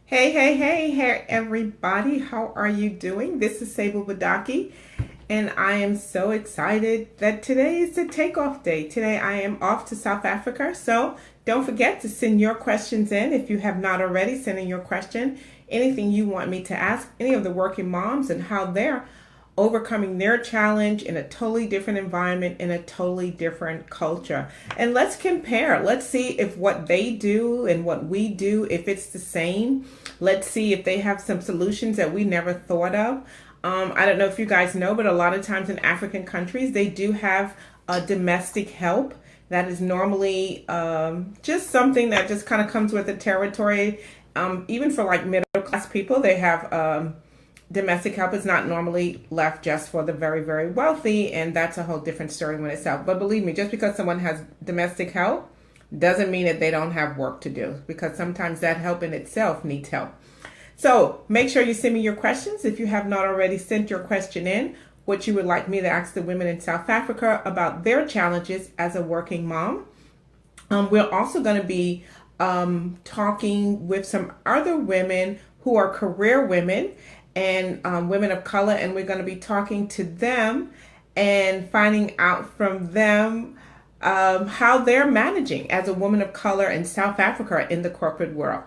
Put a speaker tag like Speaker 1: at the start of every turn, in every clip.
Speaker 1: Hey, everybody. How are you doing? This is Sable Badaki, and I am so excited that today is the takeoff day. Today I am off to South Africa, so don't forget to send your questions in if you have not already. Send in your question, anything you want me to ask, any of the working moms and how they're overcoming their challenge in a totally different environment, in a totally different culture. And let's compare. Let's see if what they do and what we do, if it's the same. Let's see if they have some solutions that we never thought of. I don't know if you guys know, but a lot of times in African countries, they do have domestic help. That is normally just something that just kind of comes with the territory. Even for like middle class people, they have domestic help is not normally left just for the very, very wealthy, and that's a whole different story in itself. But believe me, just because someone has domestic help doesn't mean that they don't have work to do, because sometimes that help in itself needs help. So make sure you send me your questions if you have not already sent your question in, what you would like me to ask the women in South Africa about their challenges as a working mom. We're also going to be talking with some other women who are career women and women of color, and we're going to be talking to them and finding out from them how they're managing as a woman of color in South Africa in the corporate world.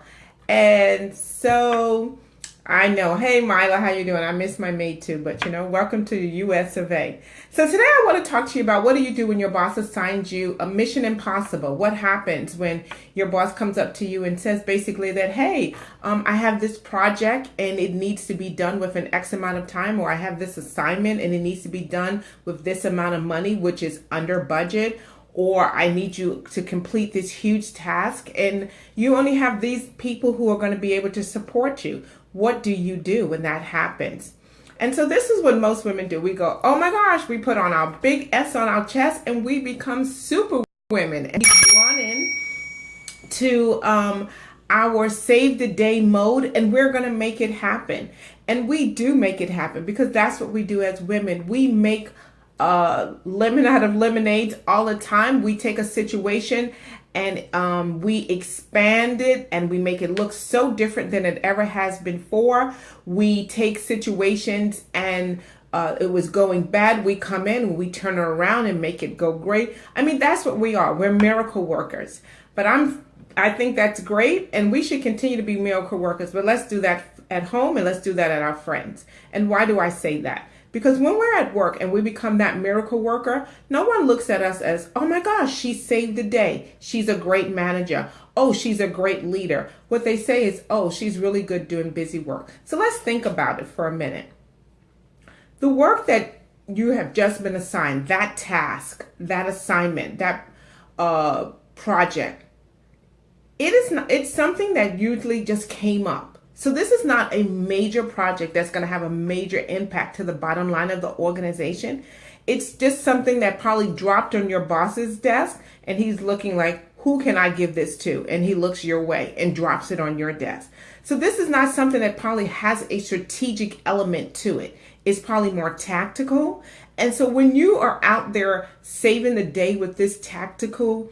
Speaker 1: And so I know, hey Mila, how you doing? I miss my maid too, but welcome to the US of A. So today I want to talk to you about, what do you do when your boss assigns you a mission impossible? What happens when your boss comes up to you and says basically that, hey, I have this project and it needs to be done within X amount of time, or I have this assignment and it needs to be done with this amount of money, which is under budget, or I need you to complete this huge task, and you only have these people who are going to be able to support you. What do you do when that happens? And so this is what most women do. We go, oh my gosh, we put on our big S on our chest and we become super women, and we run in to our save the day mode, and we're going to make it happen. And we do make it happen, because that's what we do as women. We make lemon out of lemonades all the time. We take a situation and we expand it and we make it look so different than it ever has before. We take situations and it was going bad. We come in and we turn it around and make it go great. I mean, that's what we are. We're miracle workers. But I think that's great, and we should continue to be miracle workers. But let's do that at home, and let's do that at our friends. And why do I say that? Because when we're at work and we become that miracle worker, no one looks at us as, oh my gosh, she saved the day. She's a great manager. Oh, she's a great leader. What they say is, oh, she's really good doing busy work. So let's think about it for a minute. The work that you have just been assigned, that task, that assignment, that project, it's something that usually just came up. So this is not a major project that's going to have a major impact to the bottom line of the organization. It's just something that probably dropped on your boss's desk, and he's looking like, who can I give this to? And he looks your way and drops it on your desk. So this is not something that probably has a strategic element to it. It's probably more tactical. And so when you are out there saving the day with this tactical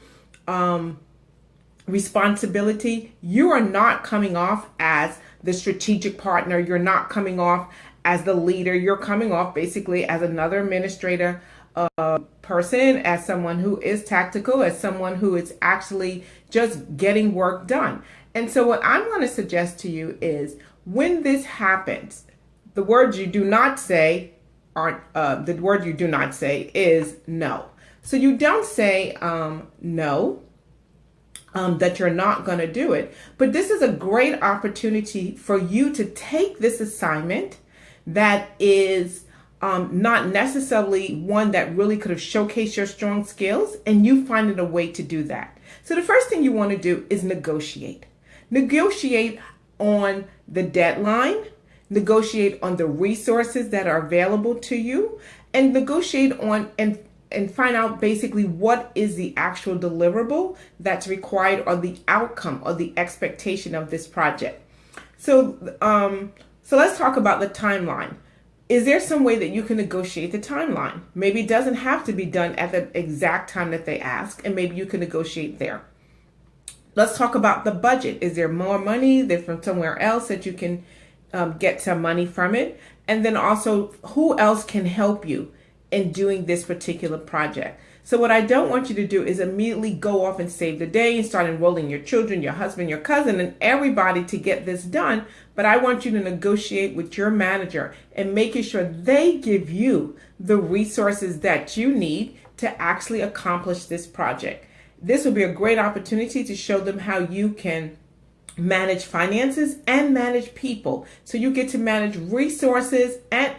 Speaker 1: responsibility, you are not coming off as the strategic partner. You're not coming off as the leader. You're coming off basically as another administrator person, as someone who is tactical, as someone who is actually just getting work done. And so what I'm going to suggest to you is, when this happens, the words you do not say the word you do not say is no. So you don't say no. That you're not going to do it. But this is a great opportunity for you to take this assignment that is not necessarily one that really could have showcased your strong skills, and you finding a way to do that. So the first thing you want to do is negotiate. Negotiate on the deadline, negotiate on the resources that are available to you, and negotiate on and find out basically what is the actual deliverable that's required, or the outcome or the expectation of this project. So let's talk about the timeline. Is there some way that you can negotiate the timeline? Maybe it doesn't have to be done at the exact time that they ask, and maybe you can negotiate there. Let's talk about the budget. Is there more money than from somewhere else that you can get some money from it? And then also, who else can help you in doing this particular project? So what I don't want you to do is immediately go off and save the day and start enrolling your children, your husband, your cousin, and everybody to get this done. But I want you to negotiate with your manager and making sure they give you the resources that you need to actually accomplish this project. This will be a great opportunity to show them how you can manage finances and manage people. So you get to manage resources and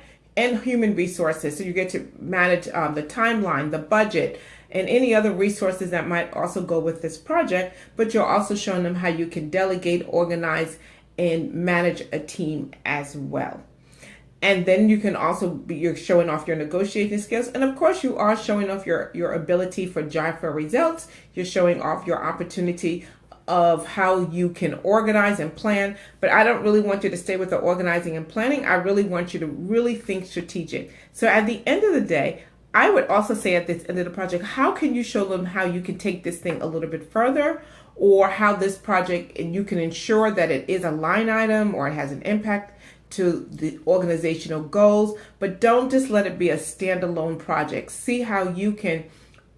Speaker 1: human resources. So you get to manage the timeline, the budget, and any other resources that might also go with this project. But you're also showing them how you can delegate, organize, and manage a team as well. And then you can also you're showing off your negotiating skills. And of course, you are showing off your ability for drive for results. You're showing off your opportunity of how you can organize and plan. But I don't really want you to stay with the organizing and planning. I really want you to really think strategic. So at the end of the day, I would also say at this end of the project, how can you show them how you can take this thing a little bit further, or how this project, and you can ensure that it is a line item or it has an impact to the organizational goals. But don't just let it be a standalone project. See how you can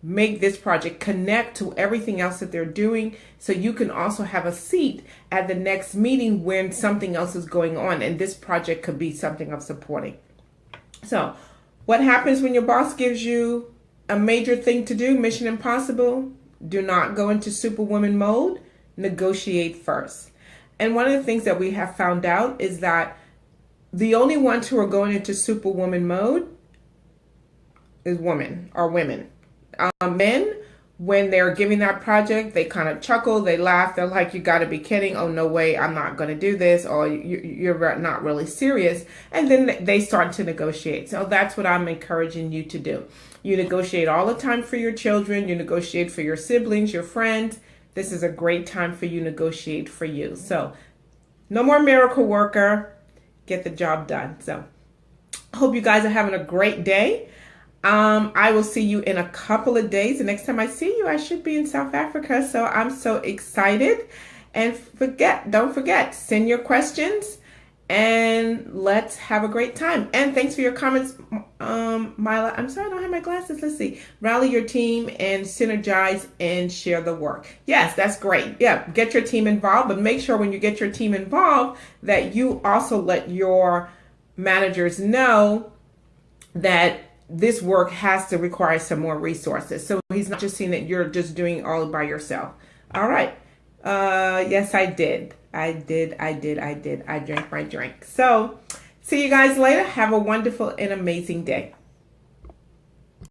Speaker 1: make this project connect to everything else that they're doing, so you can also have a seat at the next meeting when something else is going on, and this project could be something of supporting. So what happens when your boss gives you a major thing to do, Mission Impossible? Do not go into superwoman mode. Negotiate first. And one of the things that we have found out is that the only ones who are going into superwoman mode is women. Men, when they're giving that project, they kind of chuckle, they laugh, they're like, you got to be kidding, oh no way, I'm not going to do this, or you're not really serious. And then they start to negotiate. So that's what I'm encouraging you to do. You negotiate all the time for your children, you negotiate for your siblings, your friends. This is a great time for you to negotiate for you. So no more miracle worker, get the job done. So I hope you guys are having a great day. I will see you in a couple of days. The next time I see you, I should be in South Africa. So I'm so excited. And don't forget, send your questions and let's have a great time. And thanks for your comments, Mila. I'm sorry, I don't have my glasses. Let's see. Rally your team and synergize and share the work. Yes, that's great. Yeah, get your team involved, but make sure when you get your team involved that you also let your managers know that this work has to require some more resources. So he's not just seeing that you're just doing all by yourself. All right. Yes, I did. I drank my drink. So see you guys later. Have a wonderful and amazing day.